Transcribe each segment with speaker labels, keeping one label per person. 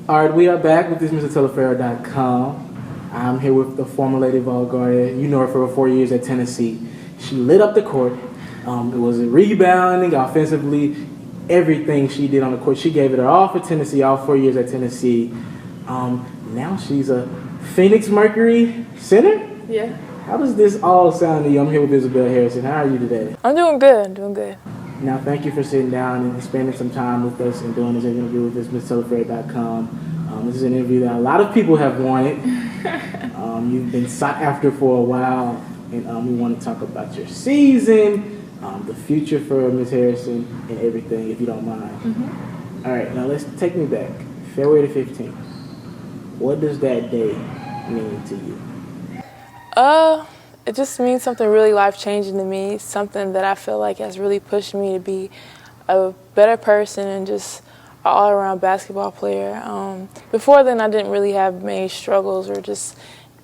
Speaker 1: All right, we are back with this MrTelefair.com. I'm here with the former Lady Valgardia. You know her for 4 years at Tennessee. She lit up the court. It was rebounding, offensively, everything she did on the court. She gave it her all for Tennessee, all 4 years at Tennessee. Now she's a Phoenix Mercury center?
Speaker 2: Yeah.
Speaker 1: How does this all sound to you? I'm here with Isabelle Harrison. How are you today?
Speaker 2: I'm doing good.
Speaker 1: Now, thank you for sitting down and spending some time with us and doing this interview with us, MrTelefair.com. This is an interview that a lot of people have wanted. You've been sought after for a while, and we want to talk about your season, the future for Ms. Harrison, and everything, if you don't mind.
Speaker 2: Mm-hmm.
Speaker 1: All right, now let's take me back. February the 15th. What does that day mean to you?
Speaker 2: It just means something really life-changing to me, something that I feel like has really pushed me to be a better person and just an all-around basketball player. Before then, I didn't really have many struggles or just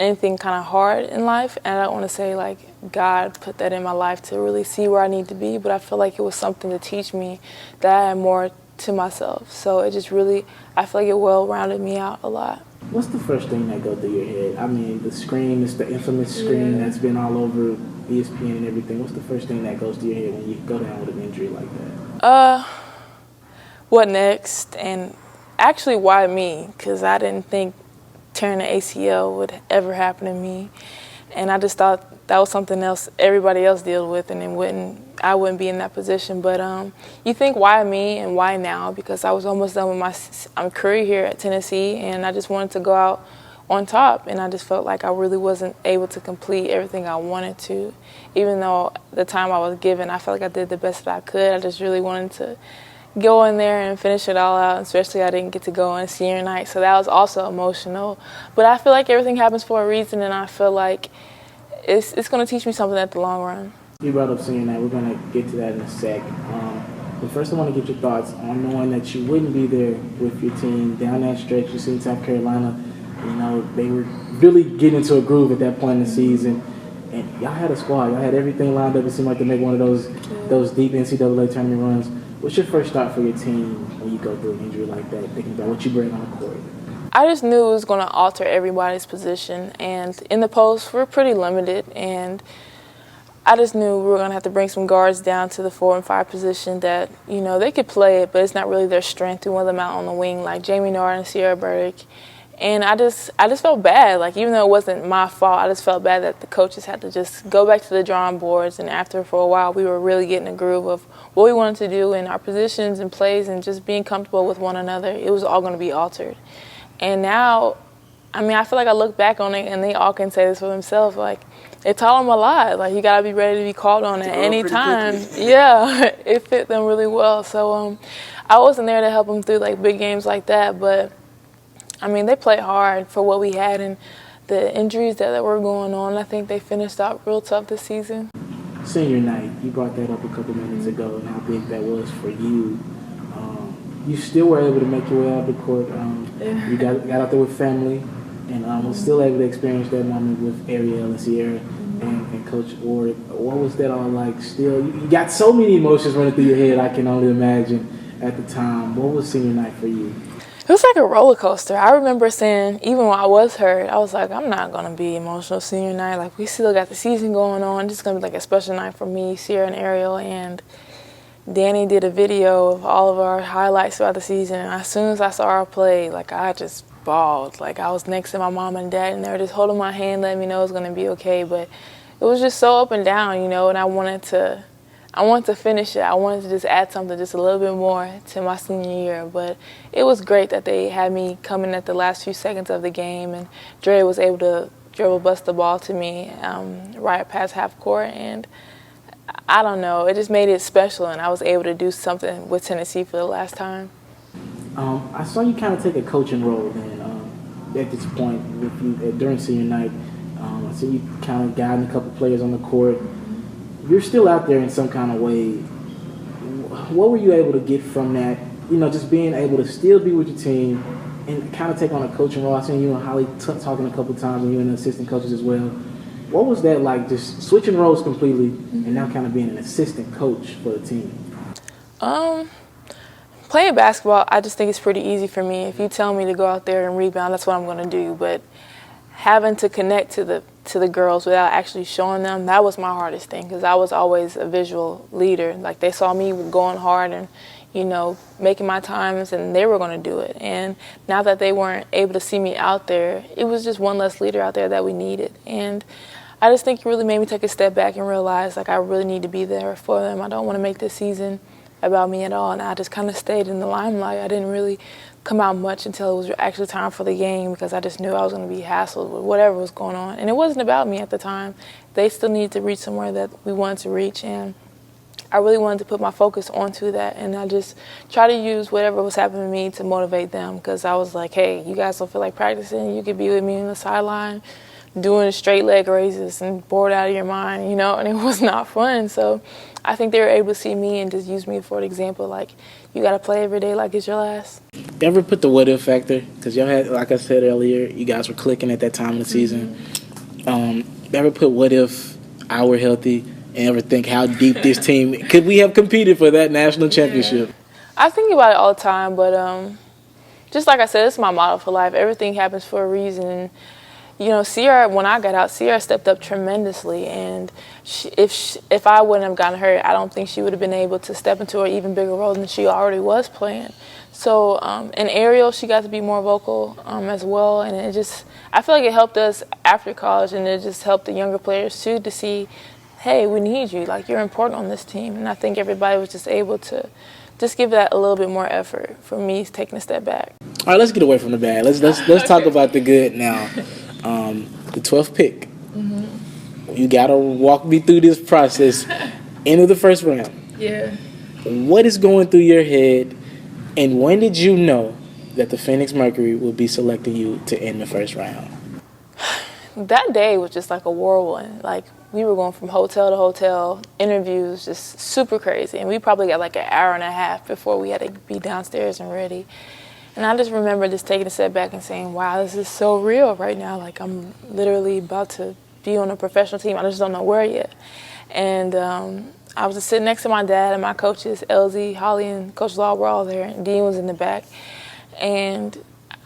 Speaker 2: anything kind of hard in life, and I don't want to say like God put that in my life to really see where I need to be, but I feel like it was something to teach me that I had more to myself. So it just really, I feel like it well-rounded me out a lot.
Speaker 1: What's the first thing that goes through your head? I mean, the screen, it's the infamous screen that's been all over ESPN and everything. What's the first thing that goes through your head when you go down with an injury like that?
Speaker 2: What next? And actually, why me? Because I didn't think tearing the ACL would ever happen to me. And I just thought that was something else everybody else dealt with, and I wouldn't be in that position. But you think, why me and why now? Because I was almost done with my career here at Tennessee, and I just wanted to go out on top. And I just felt like I really wasn't able to complete everything I wanted to. Even though the time I was given, I felt like I did the best that I could. I just really wanted to go in there and finish it all out, especially I didn't get to go on senior night, so that was also emotional. But I feel like everything happens for a reason, and I feel like it's going to teach me something at the long run.
Speaker 1: You brought up senior night. We're going to get to that in a sec. But first I want to get your thoughts on knowing that you wouldn't be there with your team down that stretch. You see South Carolina, you know, they were really getting into a groove at that point in the season. And y'all had a squad. Y'all had everything lined up. It seemed like to make one of those deep NCAA tournament runs. What's your first thought for your team when you go through an injury like that, thinking about what you bring on the court?
Speaker 2: I just knew it was going to alter everybody's position. And in the post, we're pretty limited. And I just knew we were going to have to bring some guards down to the 4 and 5 position that, you know, they could play it, but it's not really their strength. We want them out on the wing like Jamie Nard and Sierra Burdick. And I just felt bad. Like, even though it wasn't my fault, I just felt bad that the coaches had to just go back to the drawing boards. And after, for a while, we were really getting a groove of what we wanted to do in our positions and plays and just being comfortable with one another. It was all going to be altered. And now, I mean, I feel like I look back on it, and they all can say this for themselves. Like, it taught them a lot. Like, you got to be ready to be called on at any time. Yeah, it fit them really well. So I wasn't there to help them through, like, big games like that, but I mean, they played hard for what we had and the injuries that were going on. I think they finished out real tough this season.
Speaker 1: Senior night, you brought that up a couple minutes ago and how big that was for you. You still were able to make your way out of the court. You got out there with family and was still able to experience that moment with Ariel and Sierra and Coach Ward. What was that all like still? You got so many emotions running through your head, I can only imagine at the time. What was senior night for you?
Speaker 2: It was like a roller coaster. I remember saying, even when I was hurt, I was like, I'm not going to be emotional senior night. Like, we still got the season going on. It's going to be like a special night for me, Sierra and Ariel. And Danny did a video of all of our highlights throughout the season. And as soon as I saw our play, like, I just bawled. Like, I was next to my mom and dad, and they were just holding my hand, letting me know it was going to be okay. But it was just so up and down, you know, and I wanted to finish it. I wanted to just add something just a little bit more to my senior year. But it was great that they had me come in at the last few seconds of the game, and Dre was able to dribble bust the ball to me right past half court. And I don't know, it just made it special, and I was able to do something with Tennessee for the last time.
Speaker 1: I saw you kind of take a coaching role then at this point with you during senior night. I see you kind of guiding a couple players on the court. You're still out there in some kind of way. What were you able to get from that? You know, just being able to still be with your team and kind of take on a coaching role. I seen you and Holly talking a couple times, and you and the assistant coaches as well. What was that like, just switching roles completely and now kind of being an assistant coach for the team?
Speaker 2: playing basketball, I just think it's pretty easy for me. If you tell me to go out there and rebound, that's what I'm going to do. But having to connect to the girls without actually showing them, that was my hardest thing, because I was always a visual leader. Like, they saw me going hard and, you know, making my times, and they were going to do it. And now that they weren't able to see me out there, it was just one less leader out there that we needed. And I just think it really made me take a step back and realize, like, I really need to be there for them. I don't want to make this season about me at all, and I just kind of stayed in the limelight. I didn't really come out much until it was actually time for the game, because I just knew I was going to be hassled with whatever was going on. And it wasn't about me at the time. They still needed to reach somewhere that we wanted to reach, and I really wanted to put my focus onto that. And I just try to use whatever was happening to me to motivate them, because I was like, hey, you guys don't feel like practicing? You could be with me on the sideline doing straight leg raises and bored out of your mind, you know, and it was not fun. So I think they were able to see me and just use me for an example, like, you got to play every day like it's your last.
Speaker 1: You ever put the what-if factor? Because y'all had, like I said earlier, you guys were clicking at that time of the season. You ever put what if I were healthy, and ever think how deep this team, could we have competed for that national championship?
Speaker 2: I think about it all the time, but just like I said, it's my motto for life. Everything happens for a reason. You know, Sierra, when I got out, Sierra stepped up tremendously, and if I wouldn't have gotten hurt, I don't think she would have been able to step into an even bigger role than she already was playing. So in aerial, she got to be more vocal as well, and it just, I feel like it helped us after college, and it just helped the younger players too to see, hey, we need you, like, you're important on this team. And I think everybody was just able to just give that a little bit more effort for me taking a step back.
Speaker 1: All right, let's get away from the bad. Let's talk about the good now. The 12th pick. You got to walk me through this process. End of the first round.
Speaker 2: Yeah.
Speaker 1: What is going through your head, and when did you know that the Phoenix Mercury would be selecting you to end the first round?
Speaker 2: That day was just like a whirlwind. Like, we were going from hotel to hotel, interviews, just super crazy. And we probably got like an hour and a half before we had to be downstairs and ready. And I just remember just taking a step back and saying, wow, this is so real right now. Like, I'm literally about to be on a professional team. I just don't know where yet. And I was just sitting next to my dad, and my coaches, Izzy, Holly, and Coach Law were all there, and Dean was in the back. And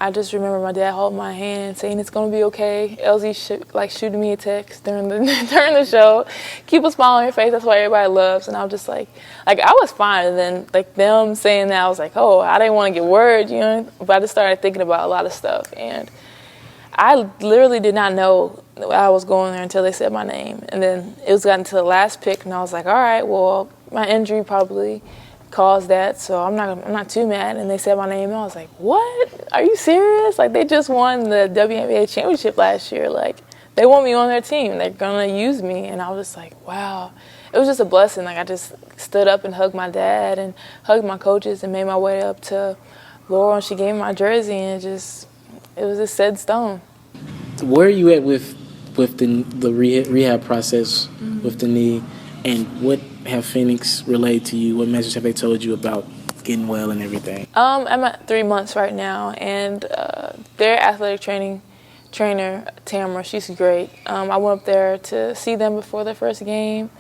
Speaker 2: I just remember my dad holding my hand, saying it's gonna be okay. Izzy shooting me a text during the show. Keep a smile on your face. That's what everybody loves. And I was just like I was fine. And then like them saying that, I was like, oh, I didn't want to get worried, you know. But I just started thinking about a lot of stuff, and I literally did not know I was going there until they said my name. And then it was gotten to the last pick, and I was like, all right, well, my injury probably caused that, so I'm not too mad. And they said my name, and I was like, what? Are you serious? Like, they just won the WNBA championship last year. Like, they want me on their team. They're going to use me. And I was just like, wow. It was just a blessing. Like, I just stood up and hugged my dad and hugged my coaches and made my way up to Laurel, and she gave me my jersey, and it was just set in stone.
Speaker 1: Where are you at with the rehab process with the knee, and what have Phoenix relayed to you? What message have they told you about getting well and everything?
Speaker 2: I'm at 3 months right now, and their athletic trainer, Tamara, she's great. I went up there to see them before their first game,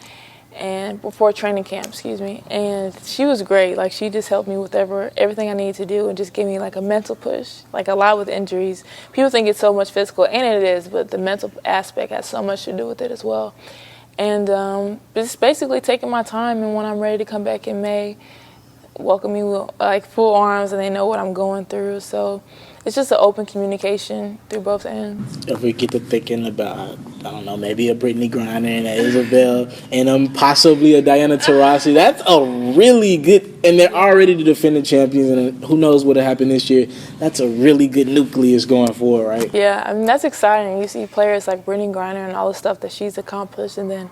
Speaker 2: and before training camp, and she was great. Like, she just helped me with everything I needed to do, and just gave me like a mental push. Like, a lot with injuries, people think it's so much physical, and it is, but the mental aspect has so much to do with it as well. And just basically taking my time, and when I'm ready to come back in May, welcome me with like full arms, and they know what I'm going through. So it's just an open communication through both ends.
Speaker 1: If we get to thinking about, I don't know, maybe a Brittany Griner and a Isabelle and possibly a Diana Taurasi, that's a really good, and they're already the defending champions, and who knows what'll happen this year. That's a really good nucleus going forward, right?
Speaker 2: Yeah, I mean, that's exciting. You see players like Brittany Griner and all the stuff that she's accomplished, and then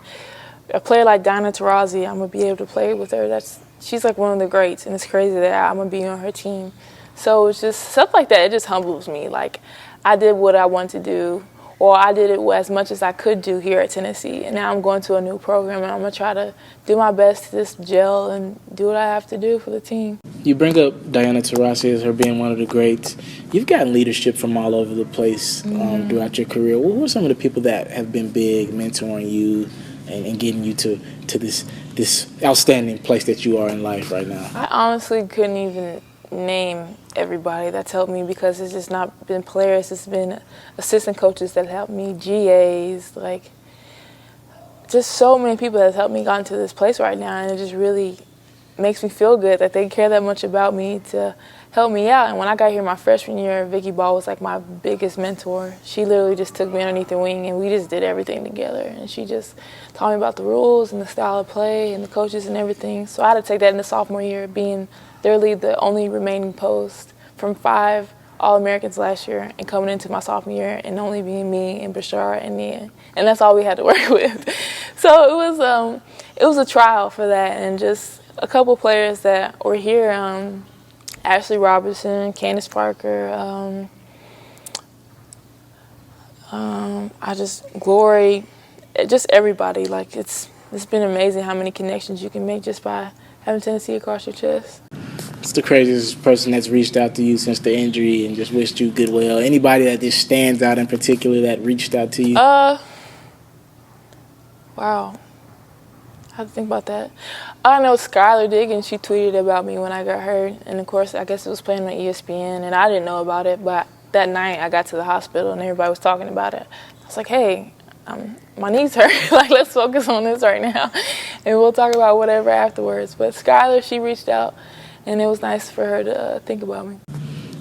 Speaker 2: a player like Diana Taurasi, I'm going to be able to play with her. She's like one of the greats, and it's crazy that I'm going to be on her team. So it's just stuff like that. It just humbles me. Like, I did what I wanted to do, or I did it as much as I could do here at Tennessee, and now I'm going to a new program, and I'm going to try to do my best to just gel and do what I have to do for the team.
Speaker 1: You bring up Diana Taurasi as her being one of the greats. You've gotten leadership from all over the place throughout your career. What were some of the people that have been big, mentoring you and getting you to this outstanding place that you are in life right now?
Speaker 2: I honestly couldn't even name everybody that's helped me, because it's just not been players, it's been assistant coaches that helped me, GAs, like just so many people that have helped me get into this place right now, and it just really makes me feel good that they care that much about me to help me out. And when I got here my freshman year, Vicky Ball was like my biggest mentor. She literally just took me underneath her wing and we just did everything together. And she just taught me about the rules and the style of play and the coaches and everything. So I had to take that in the sophomore year, being literally the only remaining post from 5 All-Americans last year, and coming into my sophomore year and only being me and Bashar and Nia. And that's all we had to work with. So it was a trial for that, and just a couple players that were here, Ashley Robertson, Candace Parker, Glory, just everybody. Like it's been amazing how many connections you can make just by having Tennessee across your chest.
Speaker 1: It's the craziest person that's reached out to you since the injury and just wished you good well? Anybody that just stands out in particular that reached out to you?
Speaker 2: Wow. I have to think about that. I know Skylar Diggins, she tweeted about me when I got hurt. And, of course, I guess it was playing on ESPN, and I didn't know about it. But that night I got to the hospital, and everybody was talking about it. I was like, hey, my knees hurt. Like, let's focus on this right now. And we'll talk about whatever afterwards. But Skylar, she reached out, and it was nice for her to think about me.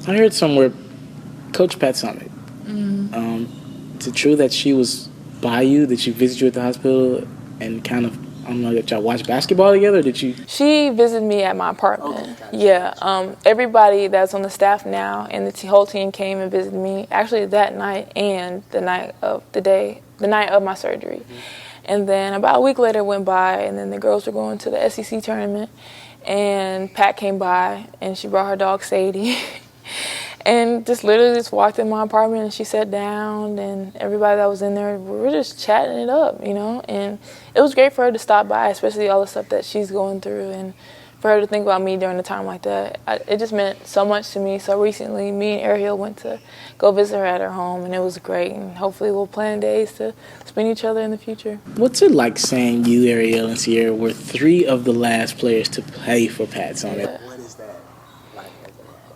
Speaker 1: I heard somewhere Coach Pat Summitt. Is it true that she was by you? Did she visit you at the hospital and kind of, I don't know, did y'all watch basketball together? Did you?
Speaker 2: She visited me at my apartment.
Speaker 1: Okay, gotcha.
Speaker 2: Yeah. Everybody that's on the staff now and the whole team came and visited me actually that night and the night of my surgery. Mm-hmm. And then about a week later went by, and then the girls were going to the SEC tournament, and Pat came by and she brought her dog Sadie. And just literally just walked in my apartment, and she sat down, and everybody that was in there, we were just chatting it up, you know. And it was great for her to stop by, especially all the stuff that she's going through, and for her to think about me during a time like that. It just meant so much to me. So recently, me and Ariel went to go visit her at her home, and it was great. And hopefully we'll plan days to spend each other in the future.
Speaker 1: What's it like saying you, Ariel, and Sierra were 3 of the last players to play for Pat Summitt?
Speaker 2: Yeah.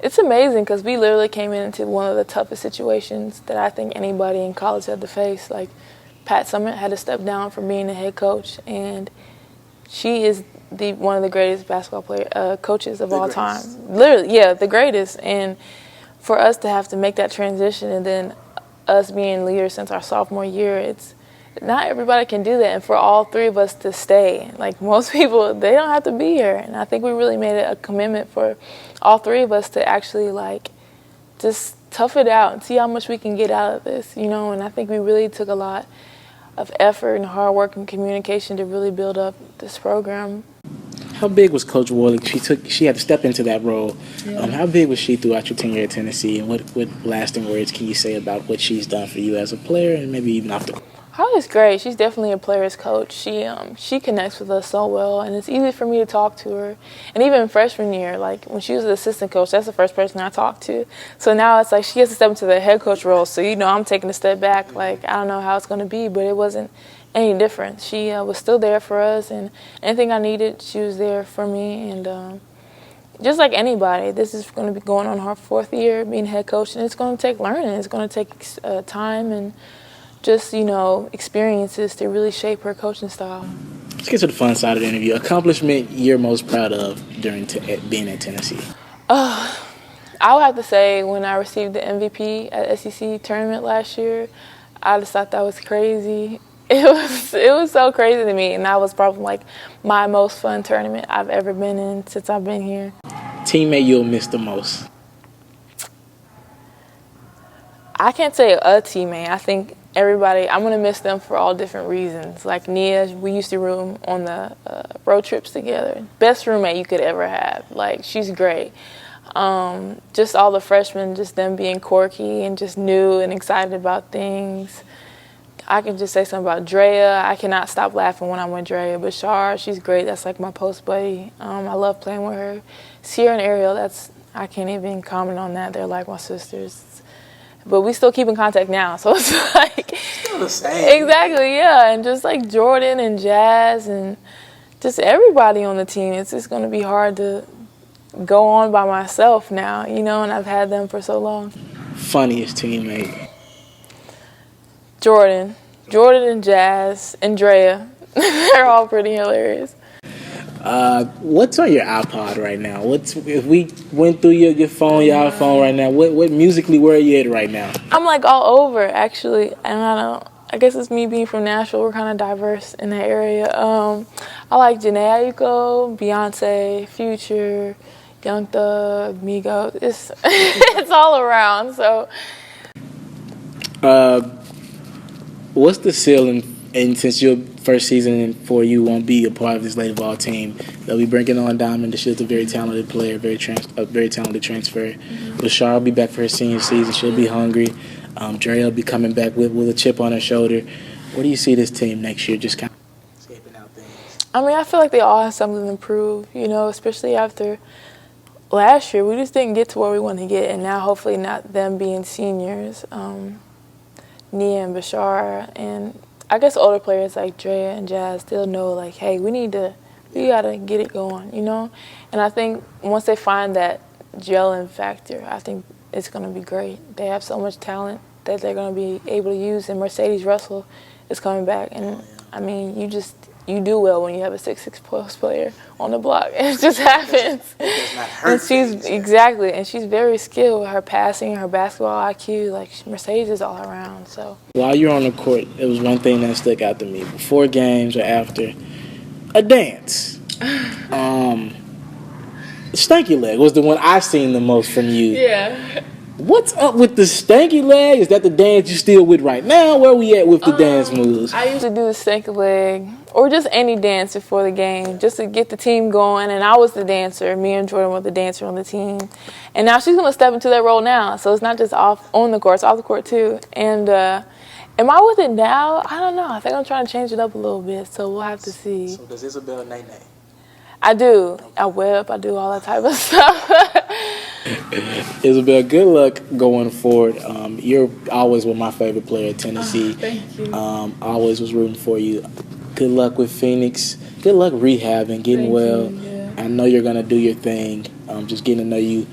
Speaker 2: It's amazing because we literally came into one of the toughest situations that I think anybody in college had to face. Like, Pat Summitt had to step down from being the head coach, and she is one of the greatest basketball coaches of all time. Literally, yeah, the greatest. And for us to have to make that transition, and then us being leaders since our sophomore year, it's not everybody can do that. And for all 3 of us to stay, like most people, they don't have to be here. And I think we really made it a commitment for all 3 of us to actually, like, just tough it out and see how much we can get out of this, you know. And I think we really took a lot of effort and hard work and communication to really build up this program.
Speaker 1: How big was Coach Worley? She had to step into that role.
Speaker 2: Yeah.
Speaker 1: How big was she throughout your tenure at Tennessee? And what lasting words can you say about what she's done for you as a player and maybe even off the court?
Speaker 2: Holly's great. She's definitely a player's coach. She connects with us so well, and it's easy for me to talk to her. And even freshman year, like when she was the assistant coach, that's the first person I talked to. So now it's like she has to step into the head coach role. So, you know, I'm taking a step back. Like, I don't know how it's going to be, but it wasn't any different. She was still there for us, and anything I needed, she was there for me. And just like anybody, this is going to be going on her 4th year being head coach, and it's going to take learning. It's going to take time and just, you know, experiences to really shape her coaching style.
Speaker 1: Let's get to the fun side of the interview. Accomplishment you're most proud of during being at Tennessee?
Speaker 2: I would have to say when I received the MVP at SEC tournament last year, I just thought that was crazy. It was so crazy to me, and that was probably like my most fun tournament I've ever been in since I've been here.
Speaker 1: Teammate you'll miss the most?
Speaker 2: I can't say a teammate. I think everybody, I'm going to miss them for all different reasons. Like Nia, we used to room on the road trips together. Best roommate you could ever have. Like, she's great. Just all the freshmen, just them being quirky and just new and excited about things. I can just say something about Drea. I cannot stop laughing when I'm with Drea. Bashar, she's great. That's like my post buddy. I love playing with her. Sierra and Ariel, I can't even comment on that. They're like my sisters. But we still keep in contact now, so it's like
Speaker 1: still the same.
Speaker 2: Exactly, yeah. And just like Jordan and Jazz and just everybody on the team, it's just going to be hard to go on by myself now, you know, and I've had them for so long.
Speaker 1: Funniest teammate?
Speaker 2: Jordan and Jazz, and Drea. They're all pretty hilarious.
Speaker 1: What's on your iPod right now? If we went through your phone, your iPhone right now, what musically, where are you at right now?
Speaker 2: I'm like all over, actually, and I guess it's me being from Nashville. We're kind of diverse in that area. I like Jhené Aiko, Beyonce, Future, Young Thug, Migos. It's it's all around. So,
Speaker 1: What's the ceiling? And since your first season for you won't be a part of this late ball team, they'll be bringing on Diamond. She's a very talented player, a very talented transfer. Bashar will be back for her senior season. She'll be hungry. Dre will be coming back with a chip on her shoulder. Where do you see this team next year? Just kind of escaping out things.
Speaker 2: I mean, I feel like they all have something to prove, you know, especially after last year. We just didn't get to where we wanted to get, and now hopefully not them being seniors, Nia and Bashar, and I guess older players like Drea and Jazz, they'll know, like, hey, we gotta get it going, you know? And I think once they find that gelling factor, I think it's gonna be great. They have so much talent that they're gonna be able to use, and Mercedes Russell is coming back. And I mean, you do well when you have a 6'6" post player on the block. It just happens.
Speaker 1: It does not hurt.
Speaker 2: And she's very skilled with her passing, her basketball IQ. Like, Mercedes is all around. So
Speaker 1: while you're on the court, it was one thing that stuck out to me before games or after. A dance. Stanky leg was the one I seen the most from you.
Speaker 2: yeah.
Speaker 1: What's up with the stanky leg? Is that the dance you still with right now? Where we at with the dance moves?
Speaker 2: I used to do the stanky leg or just any dance before the game just to get the team going. And I was the dancer. Me and Jordan were the dancer on the team. And now she's going to step into that role now. So it's not just off on the court. It's off the court too. And am I with it now? I don't know. I think I'm trying to change it up a little bit. So we'll have to see.
Speaker 1: So does Isabelle nay?
Speaker 2: I do. I whip. I do all that type of stuff.
Speaker 1: Isabelle, good luck going forward. You're always one of my favorite players at Tennessee.
Speaker 2: Thank you.
Speaker 1: Always was rooting for you. Good luck with Phoenix. Good luck rehabbing, getting well.
Speaker 2: Yeah.
Speaker 1: I know you're going to do your thing. Just getting to know you.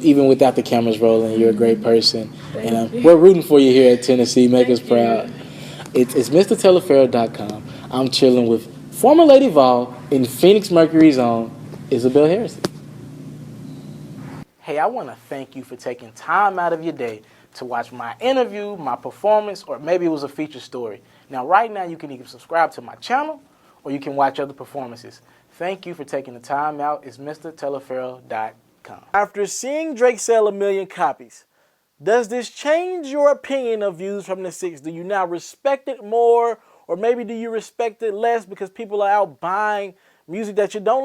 Speaker 1: Even without the cameras rolling, you're a great person.
Speaker 2: Thank you.
Speaker 1: We're rooting for you here at Tennessee. Make us proud. It's MrTelefaro.com. I'm chilling with former Lady Vol in Phoenix Mercury's own Isabelle Harrison. Hey, I want to thank you for taking time out of your day to watch my interview, my performance, or maybe it was a feature story. Now, right now, you can either subscribe to my channel or you can watch other performances. Thank you for taking the time out. It's MrTelefaro.com. After seeing Drake sell 1 million copies, does this change your opinion of Views from the Six? Do you now respect it more, or maybe do you respect it less because people are out buying music that you don't